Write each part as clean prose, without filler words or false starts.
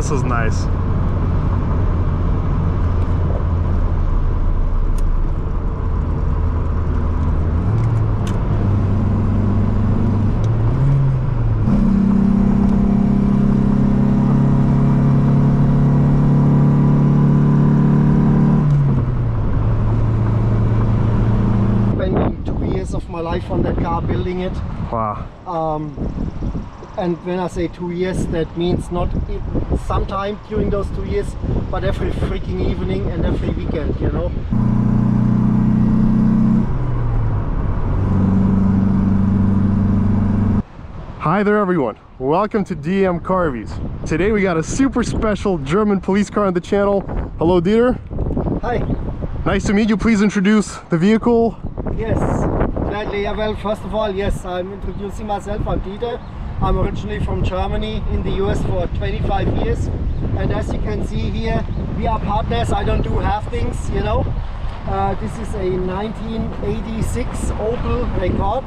this is nice. Spending 2 years of my life on that car, building it. Wow. And when I say 2 years, that means not sometime during those 2 years, but every freaking evening and every weekend, you know. Hi there everyone, welcome to DM Car Reviews. Today we got a super special German police car on the channel. Hello Dieter. Hi. Nice to meet you. Please introduce the vehicle. Yes, gladly. Well, first of all, yes, I'm introducing myself. I'm Dieter. I'm originally from Germany, in the US for 25 years. And as you can see here, we are partners. I don't do half things, you know. This is a 1986 Opel Rekord.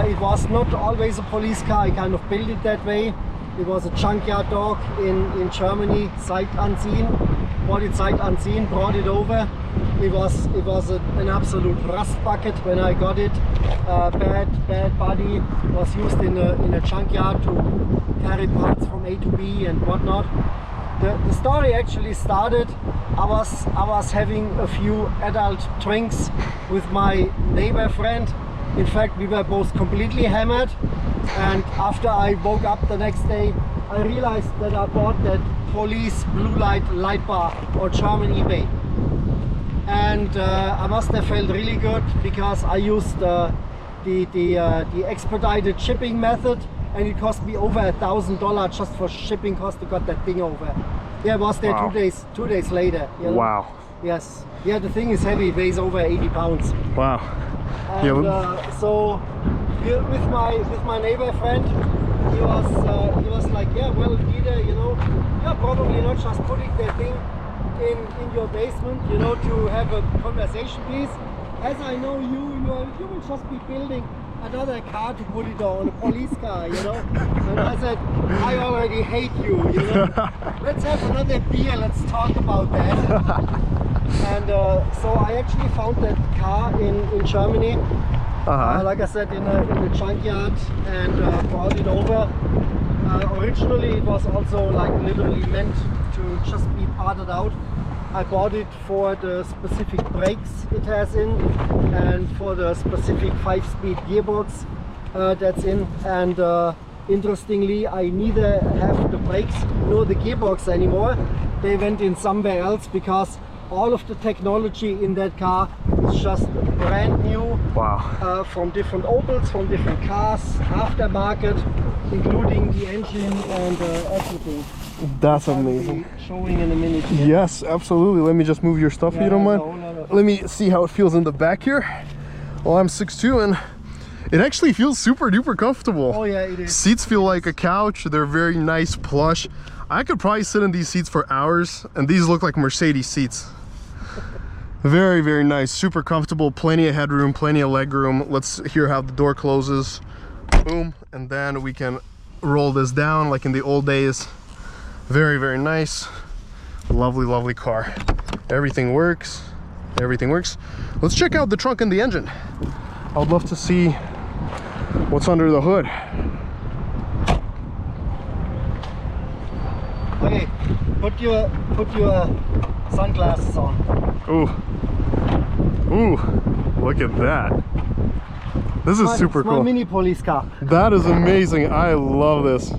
It was not always a police car. I kind of built it that way. It was a junkyard dog in Germany, sight unseen. Bought it sight unseen, brought it over. It was an absolute rust bucket when I got it. Bad body. Was used in a junkyard to carry parts from A to B and whatnot. The story actually started. I was having a few adult drinks with my neighbor friend. In fact, we were both completely hammered, and after I woke up the next day, I realized that I bought that police blue light bar on German eBay. And I must have felt really good because I used the expedited shipping method, and it cost me over $1,000 just for shipping cost to get that thing over. Yeah, it was there. Wow. 2 days later. You know? Wow. Yes. Yeah, the thing is heavy, weighs over 80 pounds. Wow. And Yeah. so with my neighbor friend, he was like, yeah, well, Dieter, you know, you're probably not just putting that thing in your basement, you know, to have a conversation piece. As I know you will just be building another car to put it on, a police car, you know. And I said, I already hate you, you know. Let's have another beer, let's talk about that. And so I actually found that car in Germany, like I said, in a junkyard, and brought it over. Originally it was also like literally meant to just be parted out. I bought it for the specific brakes it has in, and for the specific 5-speed gearbox that's in. And interestingly, I neither have the brakes nor the gearbox anymore. They went in somewhere else because all of the technology in that car is just brand new. Wow. From different Opels, from different cars, aftermarket, including the engine and everything. That's amazing. Showing in a minute here. Yes, absolutely. Let me just move your stuff if you don't mind. No. Let me see how it feels in the back here. Well, I'm 6'2", and it actually feels super duper comfortable. Oh yeah, it is. Seats feel like a couch. They're very nice, plush. I could probably sit in these seats for hours, and these look like Mercedes seats. Very, very nice, super comfortable, plenty of headroom, plenty of leg room. Let's hear how the door closes. Boom, and then we can roll this down like in the old days. Very, very nice. Lovely, lovely car. Everything works. Everything works. Let's check out the trunk and the engine. I would love to see what's under the hood. Okay, put your sunglasses on. Ooh, look at that. This is super cool. My mini police car. That is amazing. I love this.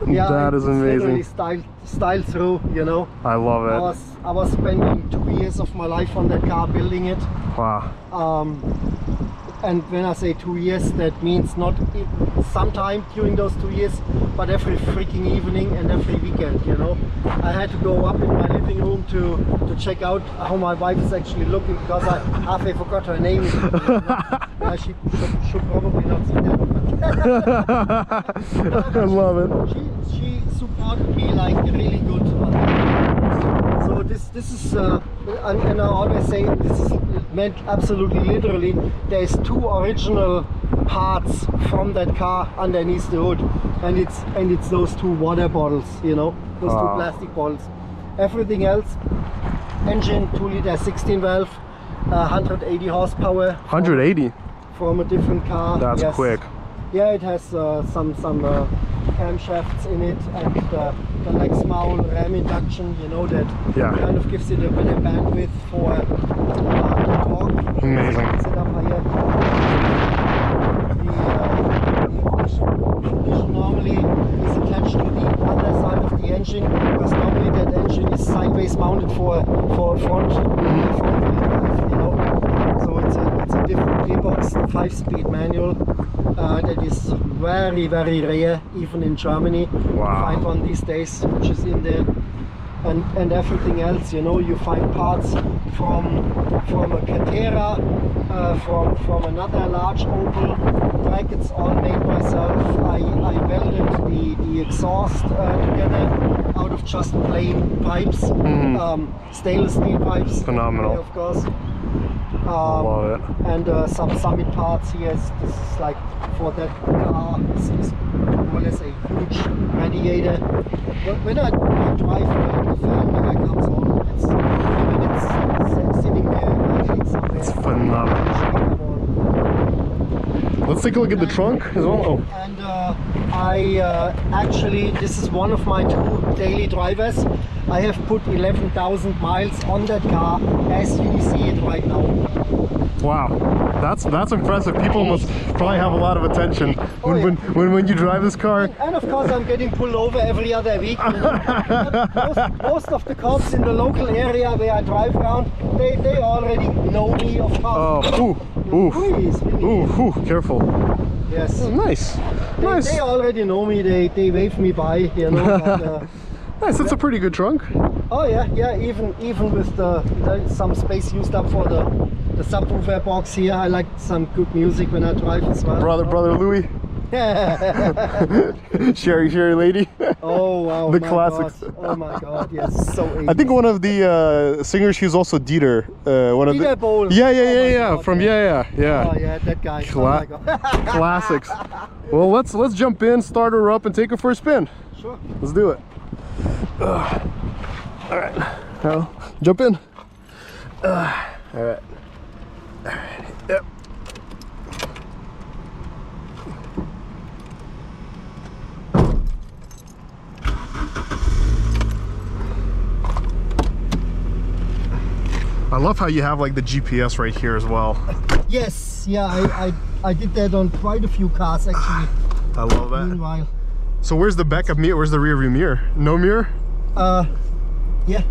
Yeah, that is amazing. It's literally style through, you know. I love it. I was spending 2 years of my life on that car, building it. Wow. And when I say 2 years, that means not sometime during those 2 years, but every freaking evening and every weekend, you know. I had to go up in my living room to check out how my wife is actually looking, because I halfway forgot her name. She should probably not see that. I love it. She supported me like really good. So So this is, and I always say this is meant absolutely literally. There's 2 original parts from that car underneath the hood, and it's those 2 water bottles, you know, those 2 plastic bottles. Everything else, engine 2 liter 16 valve, 180 horsepower. 180. From a different car. That's quick. Yeah, it has some camshafts in it, and the Lex Maul ram induction, you know, that kind of gives it a better bandwidth for torque. Amazing. Set up higher. The ignition normally is attached to the underside of the engine, because normally that engine is sideways mounted for front wheel drive, you know. So it's a different gearbox, 5-speed manual. That is very, very rare, even in Germany. You find one these days, which is in there. And everything else, you know, you find parts from a Catera, from another large Opel. Brackets all made myself. I welded the exhaust together out of just plain pipes, stainless steel pipes. Phenomenal. Of course. Love it. And some Summit parts here. This is like for that car. This is more or less a huge radiator. When I drive, the fan never comes on. It's 20 minutes sitting there idling somewhere. It's phenomenal. Let's take a look at the trunk as well. Oh. And actually, this is one of my 2 daily drivers. I have put 11,000 miles on that car as you see it right now. Wow, that's impressive. People must probably have a lot of attention when you drive this car. And of course, I'm getting pulled over every other week. You know? most of the cops in the local area where I drive around, they already know me, of course. Oh, careful. Yes. Oh, nice. Nice. They already know me. They wave me by, you know. But, nice. That's a pretty good trunk. Oh yeah. Even with some space used up for the subwoofer box here. I like some good music when I drive as well. Brother Louis. Sherry Lady. Oh wow, the classics. God. Oh my God, yes, so 80s. I think one of the singers, he was also Dieter. Dieter Bohlen. Yeah. God, from Oh yeah, that guy. Oh my God. Classics. Well, let's jump in, start her up, and take her for a spin. Sure. Let's do it. All right. Now jump in. All right. Yep. I love how you have like the GPS right here as well. Yes, yeah, I did that on quite a few cars actually. I love that. Meanwhile. So where's the backup mirror? Where's the rear view mirror? No mirror? Yeah.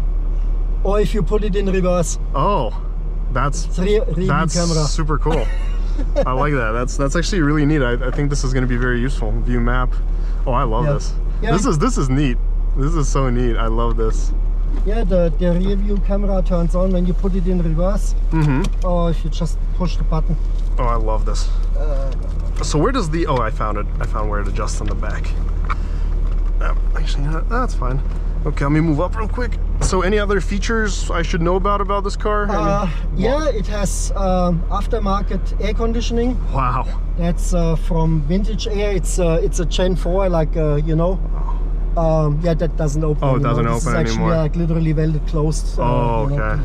Or if you put it in reverse. Oh, that's camera. super cool. I like that. That's actually really neat. I think this is going to be very useful. View map. Oh, I love this. Yeah. This is neat. This is so neat. I love this. Yeah, the rear view camera turns on when you put it in reverse. Or if you just push the button. Oh, I love this. So where does the... Oh, I found it. I found where it adjusts on the back. Actually, that's fine. Okay, let me move up real quick. So any other features I should know about this car? Yeah, it has aftermarket air conditioning. Wow. That's from Vintage Air. It's a Gen 4, like, you know. Yeah, that doesn't open anymore. It doesn't open this is actually, anymore. like literally welded closed. Oh, okay.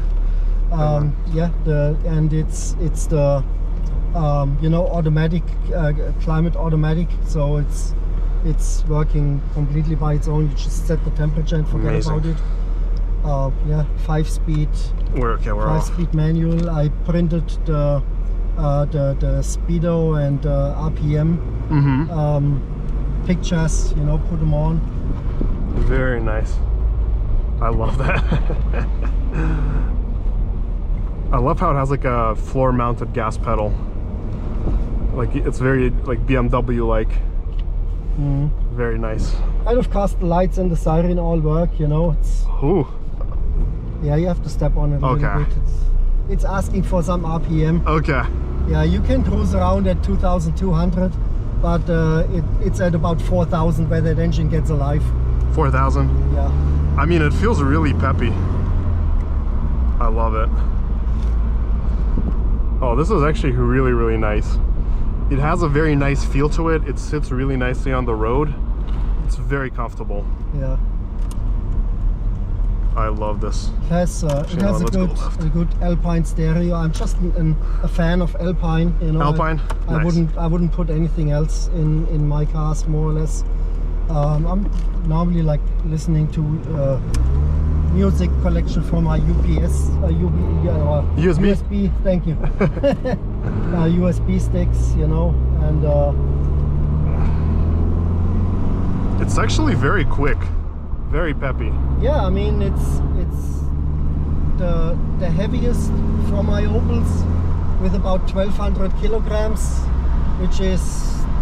Yeah, it's the you know, automatic climate automatic, so it's working completely by its own. You just set the temperature and forget about it. Yeah, 5-speed. We're 5-speed manual. I printed the speedo and RPM pictures. You know, put them on. Very nice. I love that. I love how it has like a floor-mounted gas pedal. Like it's very like BMW like. Very nice. And of course the lights and the siren all work, you know. Ooh. Yeah, you have to step on it a little bit. It's asking for some RPM. Okay. Yeah, you can cruise around at 2,200, but it's at about 4,000 where that engine gets alive. 4,000? Yeah. I mean, it feels really peppy. I love it. Oh, this is actually really, really nice. It has a very nice feel to it. It sits really nicely on the road. It's very comfortable. Yeah. I love this. It has a good Alpine stereo. I'm just a fan of Alpine. You know, Alpine. I wouldn't put anything else in my cars, more or less. I'm normally like listening to music collection from my USB. Thank you. USB sticks, you know, and it's actually very quick, very peppy. Yeah, I mean it's the heaviest from my Opels, with about 1200 kilograms, which is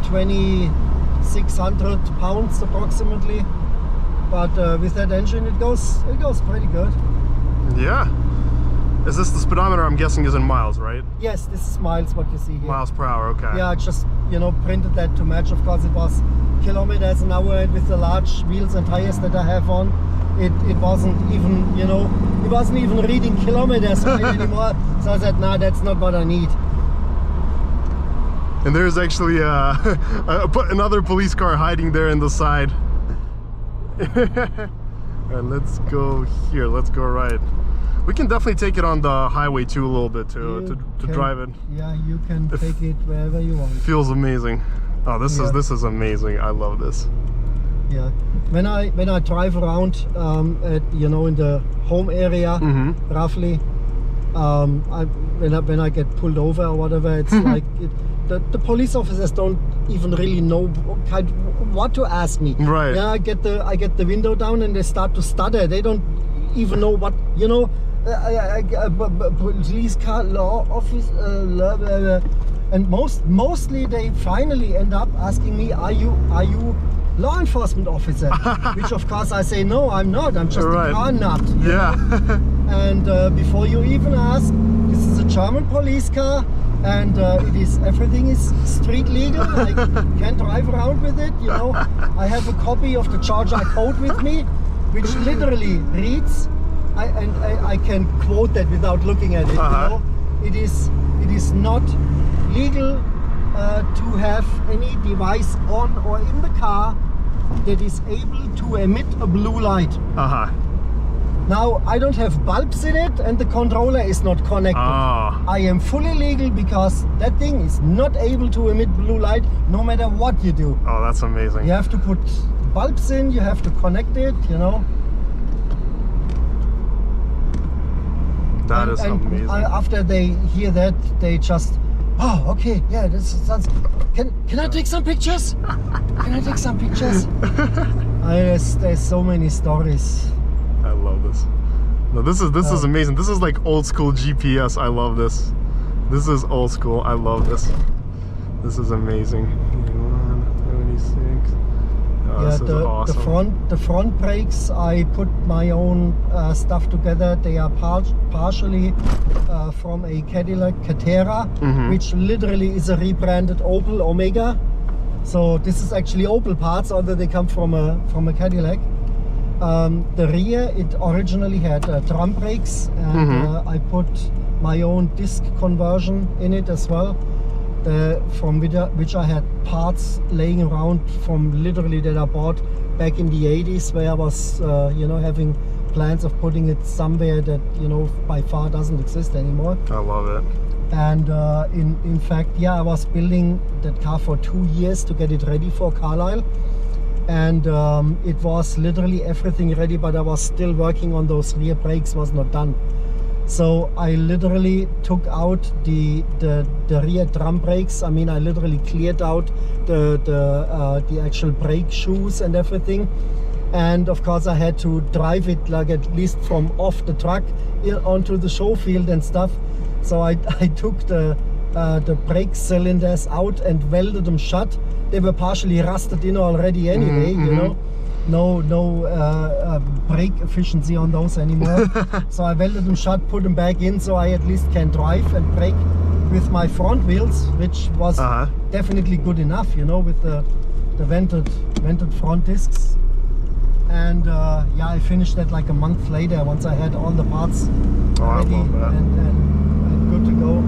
2600 pounds approximately. But with that engine, it goes pretty good. Yeah. Is this the speedometer? I'm guessing is in miles, right? Yes, this is miles. What you see here. Miles per hour. Okay. Yeah, I just printed that to match. Of course, it was kilometers an hour, and with the large wheels and tires that I have on, it wasn't even it wasn't even reading kilometers right anymore. So I said, nah, that's not what I need. And there's actually another police car hiding there in the side. Alright, let's go here. Let's go right. We can definitely take it on the highway too a little bit to drive it. Yeah, you can take it wherever you want. Feels amazing. Oh, this is amazing. I love this. Yeah, when I drive around in the home area, roughly, when I get pulled over or whatever, it's like the police officers don't even really know what to ask me. Right. Yeah, I get the window down and they start to stutter. They don't even know what police car, law office, and mostly they finally end up asking me, are you law enforcement officer? Which of course I say, no, I'm not. I'm just a car nut. Yeah. And before you even ask, this is a German police car, and everything is street legal. I can drive around with it. I have a copy of the Charger code with me, which literally reads, I can quote that without looking at it. It is not legal to have any device on or in the car that is able to emit a blue light. Now, I don't have bulbs in it and the controller is not connected. I am fully legal because that thing is not able to emit blue light no matter what you do. Oh, that's amazing. You have to put bulbs in, you have to connect it, That is amazing. After they hear that, they just, oh, okay, yeah, this sounds. Can I take some pictures? Can I take some pictures? There's so many stories. I love this. No, this is amazing. This is like old school GPS. I love this. This is old school. I love this. This is amazing. 76. Oh, this is awesome. The front brakes, I put my own stuff together. They are partially from a Cadillac Catera, which literally is a rebranded Opel Omega. So this is actually Opel parts, although they come from a Cadillac. The rear, it originally had drum brakes, and I put my own disc conversion in it as well. From which I had parts laying around from literally that I bought back in the 80s, where I was having plans of putting it somewhere that by far doesn't exist anymore. I love it. And in fact, yeah, I was building that car for 2 years to get it ready for Carlisle, and it was literally everything ready, but I was still working on those rear brakes, was not done. So I literally took out the rear drum brakes. I mean, I literally cleared out the actual brake shoes and everything. And of course I had to drive it like at least from off the truck onto the show field and stuff. So I took the brake cylinders out and welded them shut. They were partially rusted in already anyway, No brake efficiency on those anymore. So I welded them shut, put them back in, so I at least can drive and brake with my front wheels, which was definitely good enough, with the vented front discs. And yeah, I finished that like a month later once I had all the parts ready I love that. and good to go.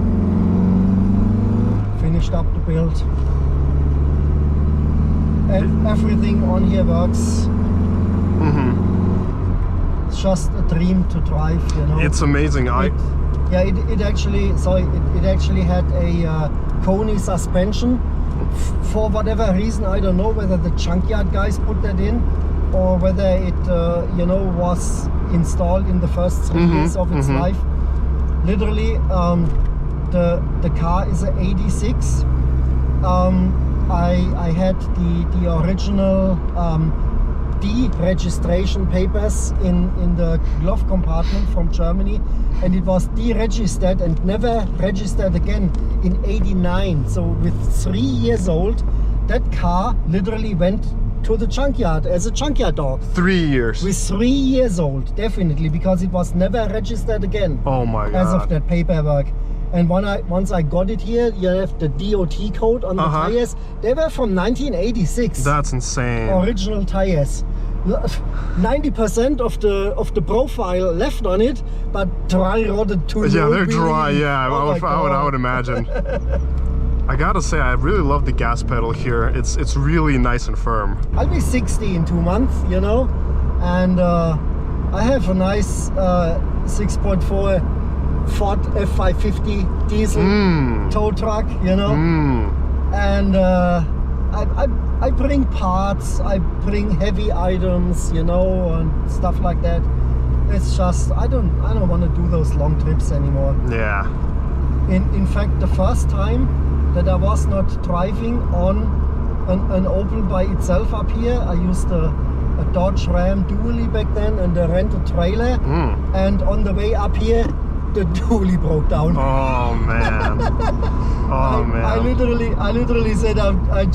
Finished up the build. And everything on here works. It's just a dream to drive, you know. It's amazing. It actually had a Koni suspension. For whatever reason, I don't know whether the junkyard guys put that in or whether it you know, was installed in the first 3 years of its life. Literally, the car is an 86. I had the original deregistration papers in the glove compartment from Germany, and it was deregistered and never registered again in 89. So with 3 years old, that car literally went to the junkyard as a junkyard dog. 3 years. With 3 years old, definitely, because it was never registered again. Oh my god. As of that paperwork. And once I got it here, you have the DOT code on the tires. They were from 1986. That's insane. Original tires. 90% of the profile left on it, but dry rotted to Yeah, no they're really. dry. Yeah, I would imagine. I gotta say, I really love the gas pedal here. It's really nice and firm. I'll be 60 in 2 months, you know, and I have a nice 6.4 Ford F550 diesel tow truck, you know, and I bring parts, I bring heavy items, you know, and stuff like that. It's just I don't want to do those long trips anymore. Yeah. In fact, the first time that I was not driving on an Opel by itself up here, I used a Dodge Ram dually back then and a rental trailer, and on the way up here, the dually broke down. Oh man. Oh man. I literally said I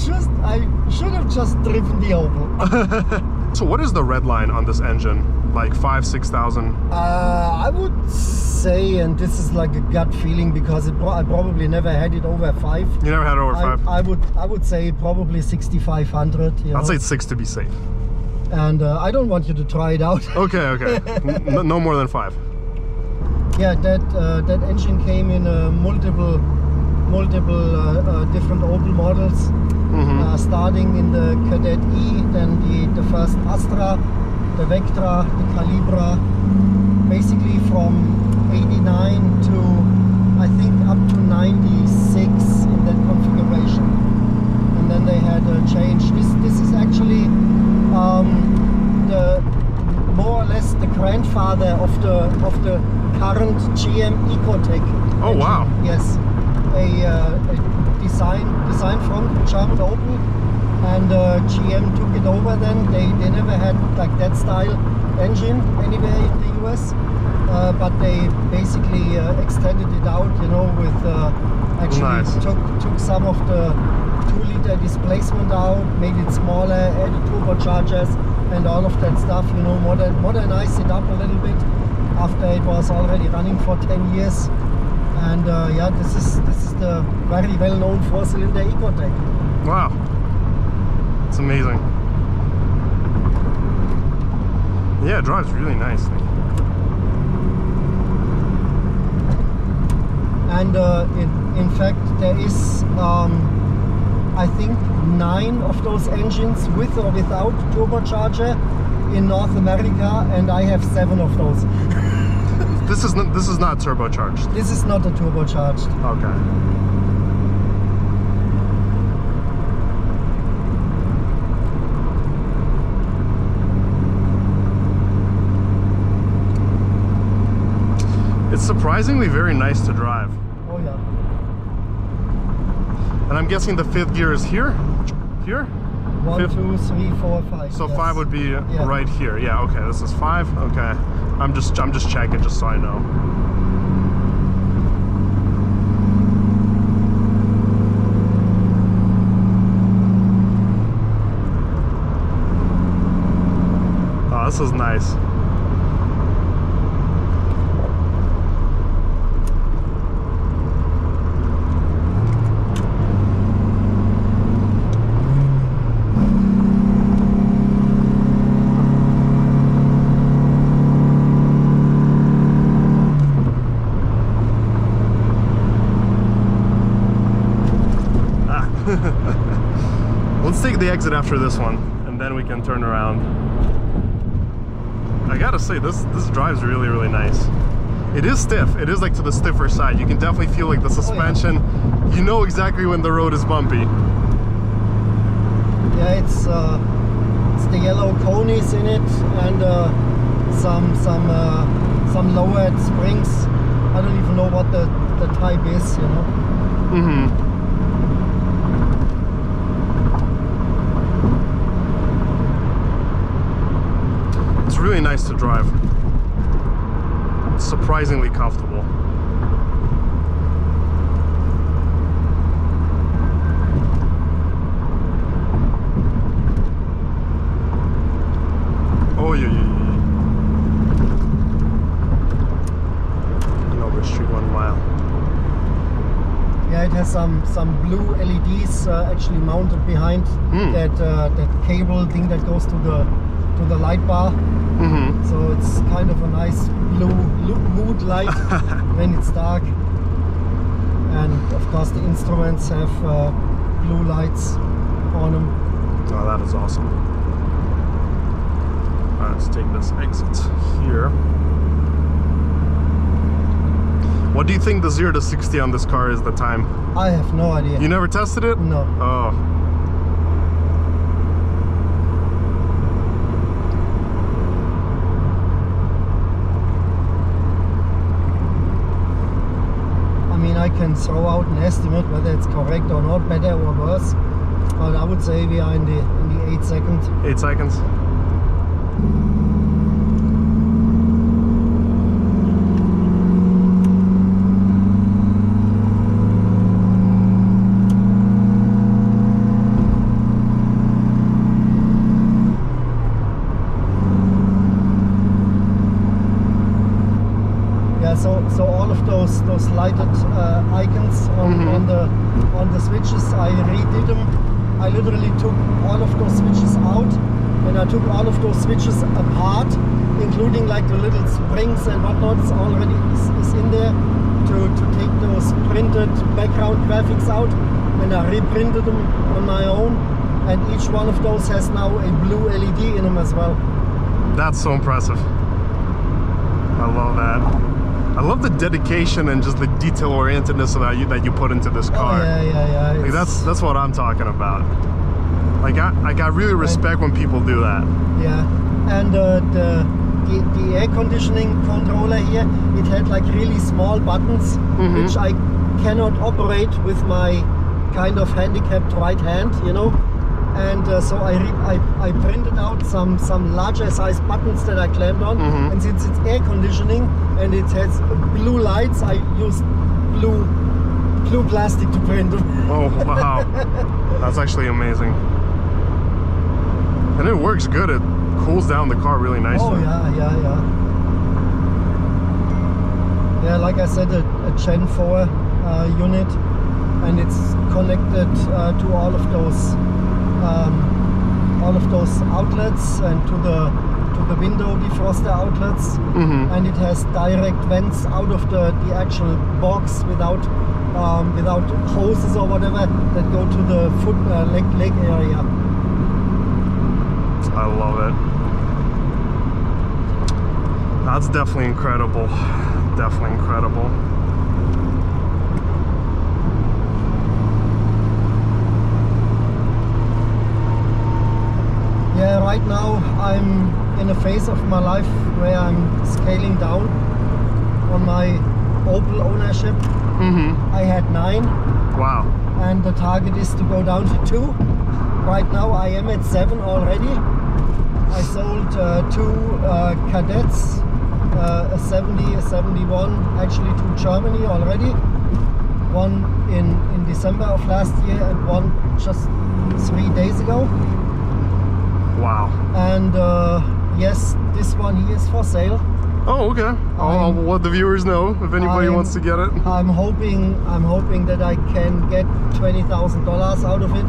should have just driven the Opel. So what is the red line on this engine? Like 5,000-6,000? I would say, and this is like a gut feeling because I probably never had it over 5. You never had it over 5? I would say probably 6,500. I'd say 6 to be safe. And I don't want you to try it out. Okay. No more than 5. Yeah, that engine came in multiple different Opel models, starting in the Kadett E, then the first Astra, the Vectra, the Calibra, basically from 89 to I think up to 96 in that configuration, and then they had a change. This is actually the more or less the grandfather of the current GM Ecotec. Oh engine. wow! Yes, a design from German Opel, and GM took it over. Then they never had like that style engine anywhere in the US, but they basically extended it out. You know, with actually took some of the 2-liter displacement out, made it smaller, added turbochargers and all of that stuff, you know, modernized it up a little bit after it was already running for 10 years. And yeah, this is the very well-known 4-cylinder Ecotec. Wow, it's amazing. Yeah, it drives really nicely. And in fact, there is I think 9 of those engines with or without turbocharger in North America, and I have 7 of those. This is not turbocharged. This is not a turbocharged. Okay. It's surprisingly very nice to drive. Oh yeah. And I'm guessing the 5th gear is here? Here? 1, 2, 3, 4, 5. So yes. 5 would be right here. Yeah, okay, this is 5. Okay. I'm just checking just so I know. Oh, this is nice. exit after this one, and then we can turn around. I gotta say, this drives really, really nice. It is stiff. It is like to the stiffer side. You can definitely feel like the suspension. Oh, yeah. You know exactly when the road is bumpy. Yeah, it's the yellow conies in it, and some lowered springs. I don't even know what the type is, you know. Mm-hmm. It's really nice to drive. It's surprisingly comfortable. Oh yeah, yeah. Over street 1 mile. Yeah, it has some blue LEDs actually mounted behind that cable thing that goes to the light bar. Mm-hmm. So it's kind of a nice blue mood light when it's dark. And of course the instruments have blue lights on them. Oh, that is awesome. All right, let's take this exit here. What do you think the 0 to 60 on this car is the time? I have no idea. You never tested it? No. Oh. I mean, I can throw out an estimate whether it's correct or not, better or worse. But I would say we are in the 8 seconds. 8 seconds. So all of those lighted icons on the switches, I redid them. I literally took all of those switches out, and I took all of those switches apart, including like the little springs and whatnot. Already is in there to take those printed background graphics out, and I reprinted them on my own. And each one of those has now a blue LED in them as well. That's so impressive. I love that. I love the dedication and just the detail orientedness that you put into this car. Oh, yeah. Like that's what I'm talking about. Like I really respect when people do that. Yeah, and the air conditioning controller here, it had like really small buttons, which I cannot operate with my kind of handicapped right hand, you know. And so I printed out some larger size buttons that I clamped on, and since it's air conditioning and it has blue lights, I used blue plastic to print them. Oh wow, that's actually amazing. And it works good. It cools down the car really nicely. Oh yeah. Yeah, like I said, a Gen 4 unit, and it's connected to all of those outlets and to the window defroster outlets, and it has direct vents out of the actual box without hoses or whatever that go to the leg area. I love it. That's definitely incredible. Definitely incredible. Yeah, right now I'm in a phase of my life where I'm scaling down on my Opel ownership. I had 9. Wow. And the target is to go down to 2. Right now I am at 7 already. I sold 2 Cadets, a 70, a 71, actually to Germany already. One in December of last year and one just 3 days ago. Wow. And yes, this one here is for sale. Oh, okay. I'll let the viewers know if anybody wants to get it. I'm hoping that I can get $20,000 out of it.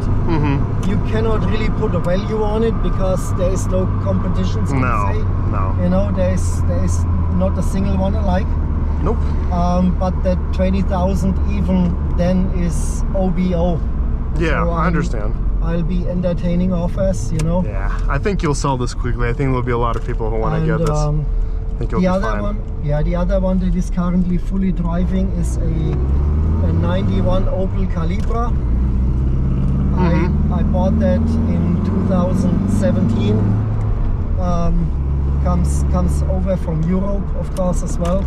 You cannot really put a value on it because there is no competition, so to say. No. You know, there is not a single one alike. Nope. But that 20,000 even then is OBO. Yeah, so I understand. I'll be entertaining offers, you know. Yeah, I think you'll sell this quickly. I think there'll be a lot of people who want to get this. I think you'll the be other fine. one, yeah, the other one that is currently fully driving is a 91 Opel Calibra. I bought that in 2017. Comes over from Europe, of course, as well.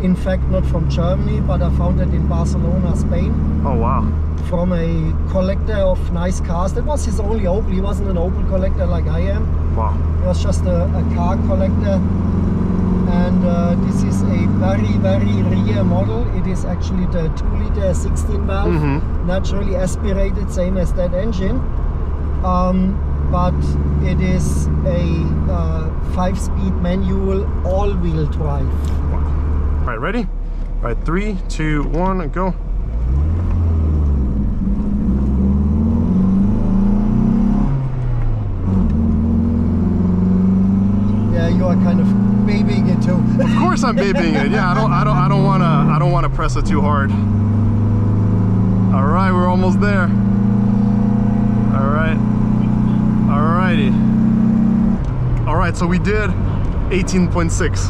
In fact, not from Germany, but I found it in Barcelona, Spain. Oh wow! From a collector of nice cars. That was his only Opel. He wasn't an Opel collector like I am. Wow! He was just a car collector. And this is a very, very rare model. It is actually the 2-liter 16 valve, naturally aspirated, same as that engine. But it is a 5-speed manual all-wheel drive. Wow. All right, ready? All right, 3, 2, 1, go. Yeah, you are kind of babying it too. Of course, I'm babying it. Yeah, I don't wanna press it too hard. All right, we're almost there. All right. Alrighty. Alright, so we did 18.6.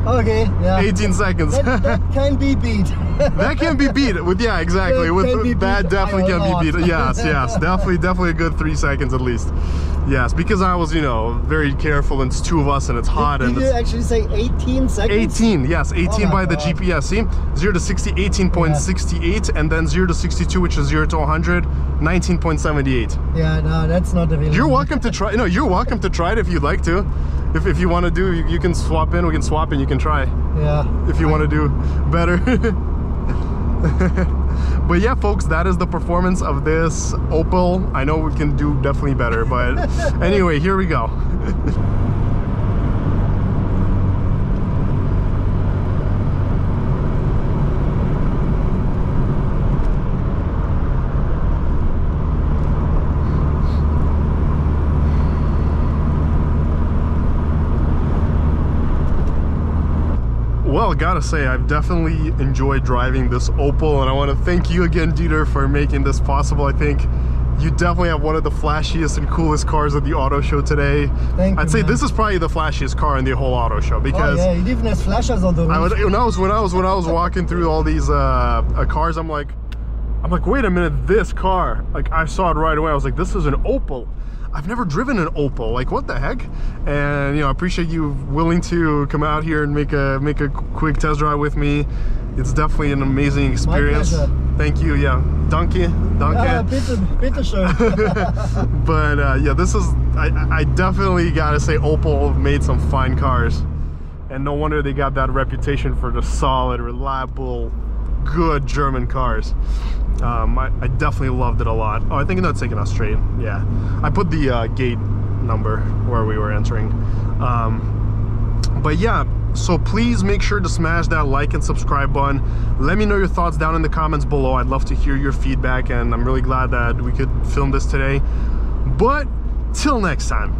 Okay, yeah. 18 seconds. That can be beat. That can be beat. With yeah, exactly. That definitely can be beat. Yes, definitely a good 3 seconds at least. Yes, because I was, you know, very careful and it's two of us and it's hot. Did you actually say 18 seconds? 18, yes, 18 by the GPS. See, 0 to 60, 18.68, and then 0 to 62, which is 0 to 100, 19.78. Yeah, no, that's not the real. You're welcome to try. No, you're welcome to try it if you'd like to. If you want to do, you can swap in. We can swap in. You can try. Yeah. If you want to do better. But yeah, folks, that is the performance of this Opel. I know we can do definitely better, but anyway, here we go. Well, gotta say, I've definitely enjoyed driving this Opel, and I want to thank you again, Dieter, for making this possible. I think you definitely have one of the flashiest and coolest cars at the auto show today. Thank you, I'd say man. This is probably the flashiest car in the whole auto show because yeah, it even has flashers on the roof. when I was walking through all these cars, I'm like, wait a minute, this car, like I saw it right away. I was like, this is an Opel. I've never driven an Opel, like what the heck? And you know, I appreciate you willing to come out here and make a quick test drive with me. It's definitely an amazing experience. My pleasure. Thank you, yeah. Danke. Bitte schön. But yeah, this is, I definitely gotta say Opel made some fine cars. And no wonder they got that reputation for the solid, reliable, good German cars. I definitely loved it a lot. Oh, I think that's taking us straight. Yeah, I put the gate number where we were entering. But yeah, so please make sure to smash that like and subscribe button. Let me know your thoughts down in the comments below. I'd love to hear your feedback, and I'm really glad that we could film this today. But till next time.